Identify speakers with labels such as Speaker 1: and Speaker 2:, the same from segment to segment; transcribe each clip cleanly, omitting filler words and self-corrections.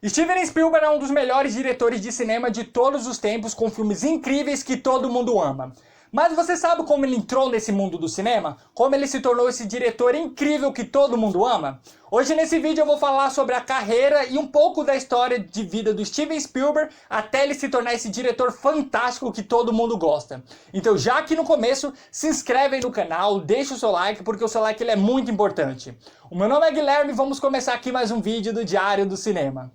Speaker 1: Steven Spielberg é um dos melhores diretores de cinema de todos os tempos, com filmes incríveis que todo mundo ama. Mas você sabe como ele entrou nesse mundo do cinema? Como ele se tornou esse diretor incrível que todo mundo ama? Hoje nesse vídeo eu vou falar sobre a carreira e um pouco da história de vida do Steven Spielberg até ele se tornar esse diretor fantástico que todo mundo gosta. Então já aqui no começo, se inscreve aí no canal, deixa o seu like, porque o seu like ele é muito importante. O meu nome é Guilherme e vamos começar aqui mais um vídeo do Diário do Cinema.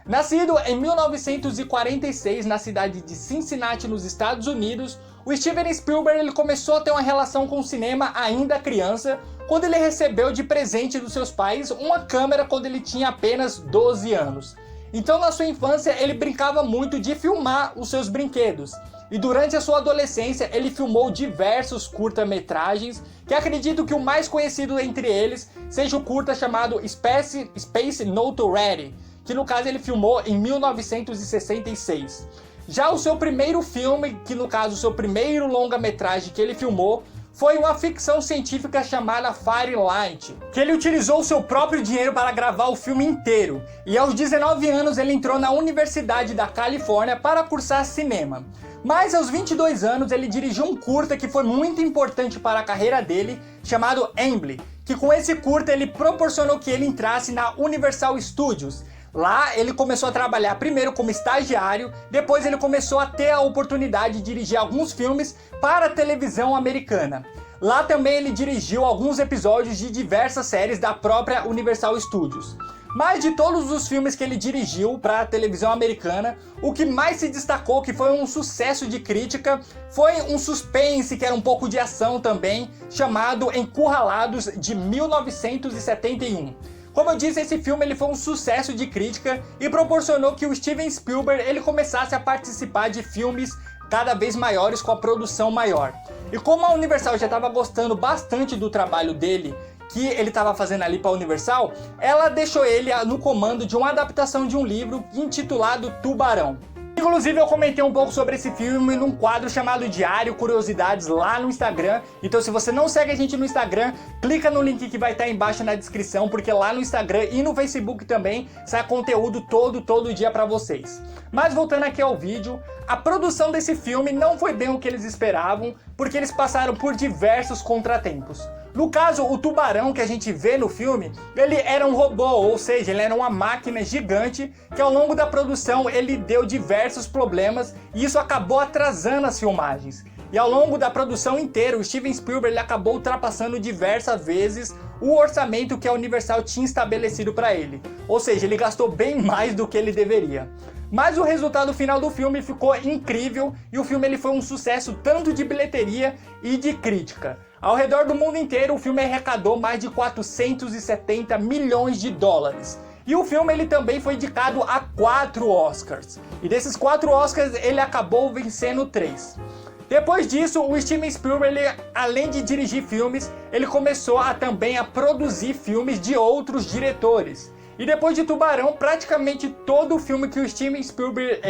Speaker 1: Nascido em 1946 na cidade de Cincinnati, nos Estados Unidos, o Steven Spielberg ele começou a ter uma relação com o cinema ainda criança, quando ele recebeu de presente dos seus pais uma câmera quando ele tinha apenas 12 anos. Então na sua infância ele brincava muito de filmar os seus brinquedos. E durante a sua adolescência ele filmou diversos curta-metragens, que acredito que o mais conhecido entre eles seja o curta chamado Space Not Ready, que no caso ele filmou em 1966. Já o seu primeiro filme, que no caso o seu primeiro longa-metragem que ele filmou, foi uma ficção científica chamada Fahrenheit, que ele utilizou o seu próprio dinheiro para gravar o filme inteiro. E aos 19 anos ele entrou na Universidade da Califórnia para cursar cinema. Mas aos 22 anos ele dirigiu um curta que foi muito importante para a carreira dele, chamado Emily, que com esse curta ele proporcionou que ele entrasse na Universal Studios. Lá ele começou a trabalhar primeiro como estagiário, depois ele começou a ter a oportunidade de dirigir alguns filmes para a televisão americana. Lá também ele dirigiu alguns episódios de diversas séries da própria Universal Studios. Mas de todos os filmes que ele dirigiu para a televisão americana, o que mais se destacou, que foi um sucesso de crítica, foi um suspense, que era um pouco de ação também, chamado Encurralados, de 1971. Como eu disse, esse filme ele foi um sucesso de crítica e proporcionou que o Steven Spielberg ele começasse a participar de filmes cada vez maiores com a produção maior. E como a Universal já estava gostando bastante do trabalho dele, que ele estava fazendo ali para a Universal, ela deixou ele no comando de uma adaptação de um livro intitulado Tubarão. Inclusive eu comentei um pouco sobre esse filme num quadro chamado Diário Curiosidades lá no Instagram. Então se você não segue a gente no Instagram, clica no link que vai estar embaixo na descrição, porque lá no Instagram e no Facebook também sai conteúdo todo dia pra vocês. Mas voltando aqui ao vídeo, a produção desse filme não foi bem o que eles esperavam, porque eles passaram por diversos contratempos. No caso, o tubarão que a gente vê no filme, ele era um robô, ou seja, ele era uma máquina gigante que ao longo da produção ele deu diversos problemas e isso acabou atrasando as filmagens. E ao longo da produção inteira, o Steven Spielberg ele acabou ultrapassando diversas vezes o orçamento que a Universal tinha estabelecido para ele. Ou seja, ele gastou bem mais do que ele deveria. Mas o resultado final do filme ficou incrível e o filme ele foi um sucesso tanto de bilheteria e de crítica. Ao redor do mundo inteiro, o filme arrecadou mais de 470 milhões de dólares. E o filme ele também foi indicado a 4 Oscars. E desses 4 Oscars, ele acabou vencendo 3. Depois disso, o Steven Spielberg, ele, além de dirigir filmes, ele começou também a produzir filmes de outros diretores. E depois de Tubarão, praticamente todo o filme que o Steven Spielberg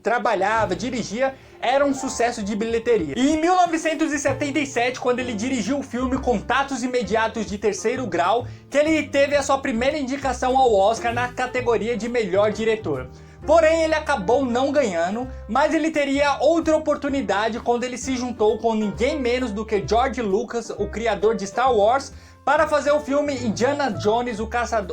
Speaker 1: trabalhava, dirigia, era um sucesso de bilheteria. E em 1977, quando ele dirigiu o filme Contatos Imediatos de Terceiro Grau, que ele teve a sua primeira indicação ao Oscar na categoria de melhor diretor. Porém, ele acabou não ganhando, mas ele teria outra oportunidade quando ele se juntou com ninguém menos do que George Lucas, o criador de Star Wars, para fazer o filme Indiana Jones,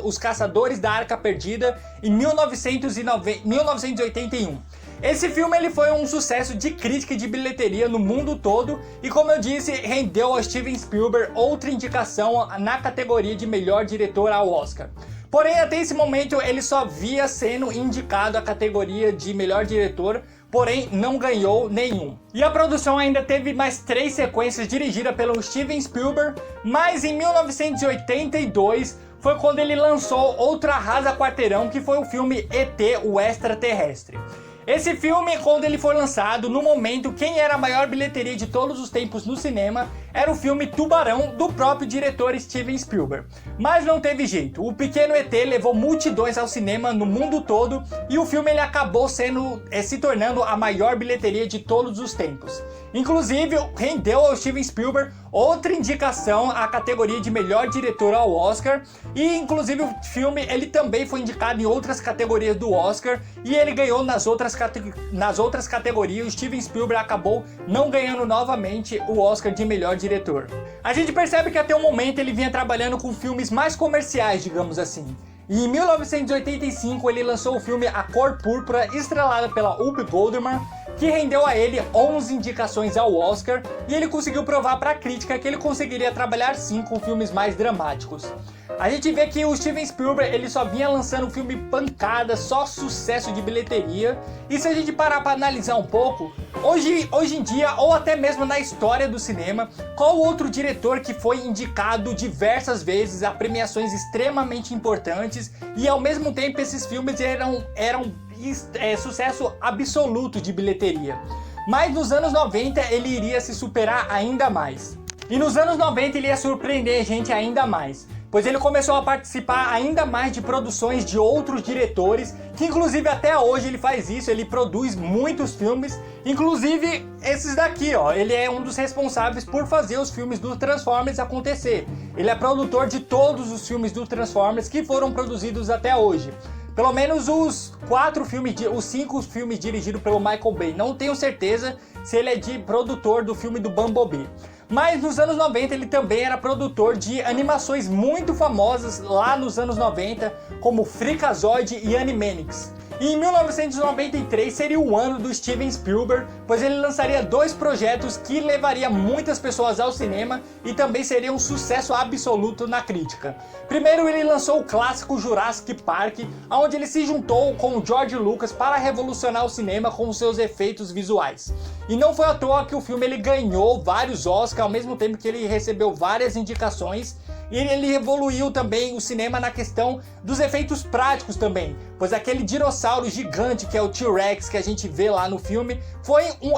Speaker 1: Os Caçadores da Arca Perdida, em 1981. Esse filme ele foi um sucesso de crítica e de bilheteria no mundo todo e, como eu disse, rendeu ao Steven Spielberg outra indicação na categoria de melhor diretor ao Oscar. Porém, até esse momento ele só via sendo indicado à categoria de melhor diretor, porém não ganhou nenhum. E a produção ainda teve mais 3 sequências dirigidas pelo Steven Spielberg, mas em 1982 foi quando ele lançou Outra Arrasa Quarteirão, que foi o filme ET, o Extraterrestre. Esse filme, quando ele foi lançado, no momento, quem era a maior bilheteria de todos os tempos no cinema era o filme Tubarão, do próprio diretor Steven Spielberg. Mas não teve jeito, o Pequeno ET levou multidões ao cinema no mundo todo e o filme ele acabou se tornando a maior bilheteria de todos os tempos. Inclusive, rendeu ao Steven Spielberg outra indicação à categoria de melhor diretor ao Oscar, e inclusive o filme ele também foi indicado em outras categorias do Oscar e ele ganhou nas outras categorias. O Steven Spielberg acabou não ganhando novamente o Oscar de melhor diretor. A gente percebe que até o momento ele vinha trabalhando com filmes mais comerciais, digamos assim. E em 1985 ele lançou o filme A Cor Púrpura, estrelado pela Whoopi Goldberg, que rendeu a ele 11 indicações ao Oscar, e ele conseguiu provar para a crítica que ele conseguiria trabalhar sim com filmes mais dramáticos. A gente vê que o Steven Spielberg ele só vinha lançando um filme pancada, só sucesso de bilheteria, e se a gente parar para analisar um pouco, hoje em dia, ou até mesmo na história do cinema, qual outro diretor que foi indicado diversas vezes a premiações extremamente importantes e ao mesmo tempo esses filmes eram sucesso absoluto de bilheteria? Mas nos anos 90 ele iria se superar ainda mais. E nos anos 90 ele ia surpreender a gente ainda mais, pois ele começou a participar ainda mais de produções de outros diretores, que inclusive até hoje ele faz isso, ele produz muitos filmes, inclusive esses daqui, ó, ele é um dos responsáveis por fazer os filmes do Transformers acontecer. Ele é produtor de todos os filmes do Transformers que foram produzidos até hoje. Pelo menos os 5 filmes dirigidos pelo Michael Bay. Não tenho certeza se ele é produtor do filme do Bumblebee. Mas nos anos 90 ele também era produtor de animações muito famosas lá nos anos 90, como Freakazoid e Animaniacs. E em 1993 seria o ano do Steven Spielberg, pois ele lançaria 2 projetos que levaria muitas pessoas ao cinema e também seria um sucesso absoluto na crítica. Primeiro ele lançou o clássico Jurassic Park, onde ele se juntou com o George Lucas para revolucionar o cinema com seus efeitos visuais. E não foi à toa que o filme ele ganhou vários Oscars, ao mesmo tempo que ele recebeu várias indicações. E ele evoluiu também o cinema na questão dos efeitos práticos também, pois aquele dinossauro gigante que é o T-Rex que a gente vê lá no filme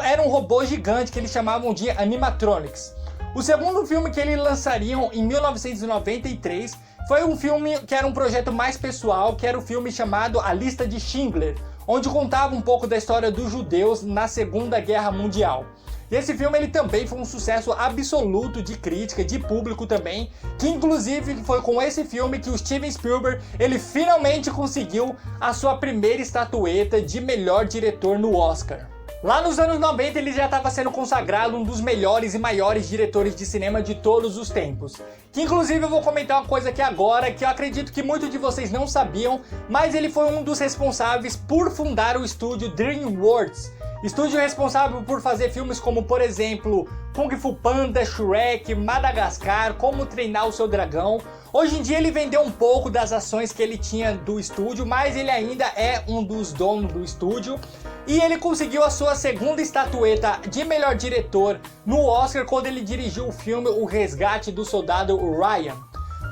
Speaker 1: era um robô gigante que eles chamavam de animatronics. O segundo filme que eles lançariam em 1993 foi um filme que era um projeto mais pessoal, que era o filme chamado A Lista de Schindler, onde contava um pouco da história dos judeus na Segunda Guerra Mundial. E esse filme ele também foi um sucesso absoluto de crítica, de público também, que inclusive foi com esse filme que o Steven Spielberg ele finalmente conseguiu a sua primeira estatueta de melhor diretor no Oscar. Lá nos anos 90 ele já estava sendo consagrado um dos melhores e maiores diretores de cinema de todos os tempos. Que inclusive eu vou comentar uma coisa aqui agora que eu acredito que muitos de vocês não sabiam, mas ele foi um dos responsáveis por fundar o estúdio DreamWorks. Estúdio responsável por fazer filmes como, por exemplo, Kung Fu Panda, Shrek, Madagascar, Como Treinar o Seu Dragão. Hoje em dia ele vendeu um pouco das ações que ele tinha do estúdio, mas ele ainda é um dos donos do estúdio. E ele conseguiu a sua segunda estatueta de melhor diretor no Oscar quando ele dirigiu o filme O Resgate do Soldado Ryan.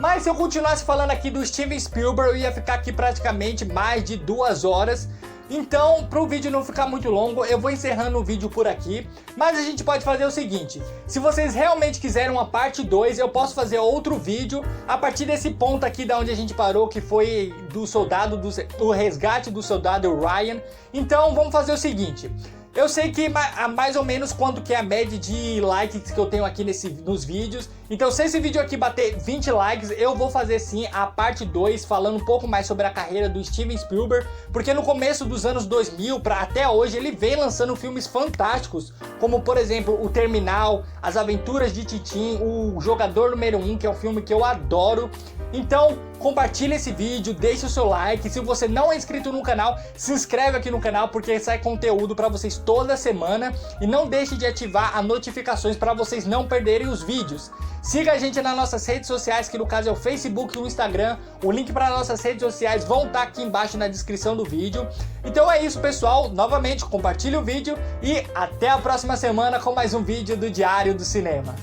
Speaker 1: Mas se eu continuasse falando aqui do Steven Spielberg, eu ia ficar aqui praticamente mais de 2 horas. Então, para o vídeo não ficar muito longo, eu vou encerrando o vídeo por aqui. Mas a gente pode fazer o seguinte: se vocês realmente quiserem uma parte 2, eu posso fazer outro vídeo a partir desse ponto aqui da onde a gente parou, que foi do resgate do soldado Ryan. Então, vamos fazer o seguinte: eu sei que mais ou menos quanto que é a média de likes que eu tenho aqui nos vídeos. Então se esse vídeo aqui bater 20 likes, eu vou fazer sim a parte 2, falando um pouco mais sobre a carreira do Steven Spielberg. Porque no começo dos anos 2000 até hoje, ele vem lançando filmes fantásticos, como por exemplo O Terminal, As Aventuras de Tintin, O Jogador Número 1, que é um filme que eu adoro. Então compartilha esse vídeo, deixa o seu like. Se você não é inscrito no canal, se inscreve aqui no canal, porque sai conteúdo para vocês toda semana. E não deixe de ativar as notificações para vocês não perderem os vídeos. Siga a gente nas nossas redes sociais, que no caso é o Facebook e o Instagram. O link para nossas redes sociais vão estar aqui embaixo na descrição do vídeo. Então é isso, pessoal. Novamente, compartilhe o vídeo e até a próxima semana com mais um vídeo do Diário do Cinema.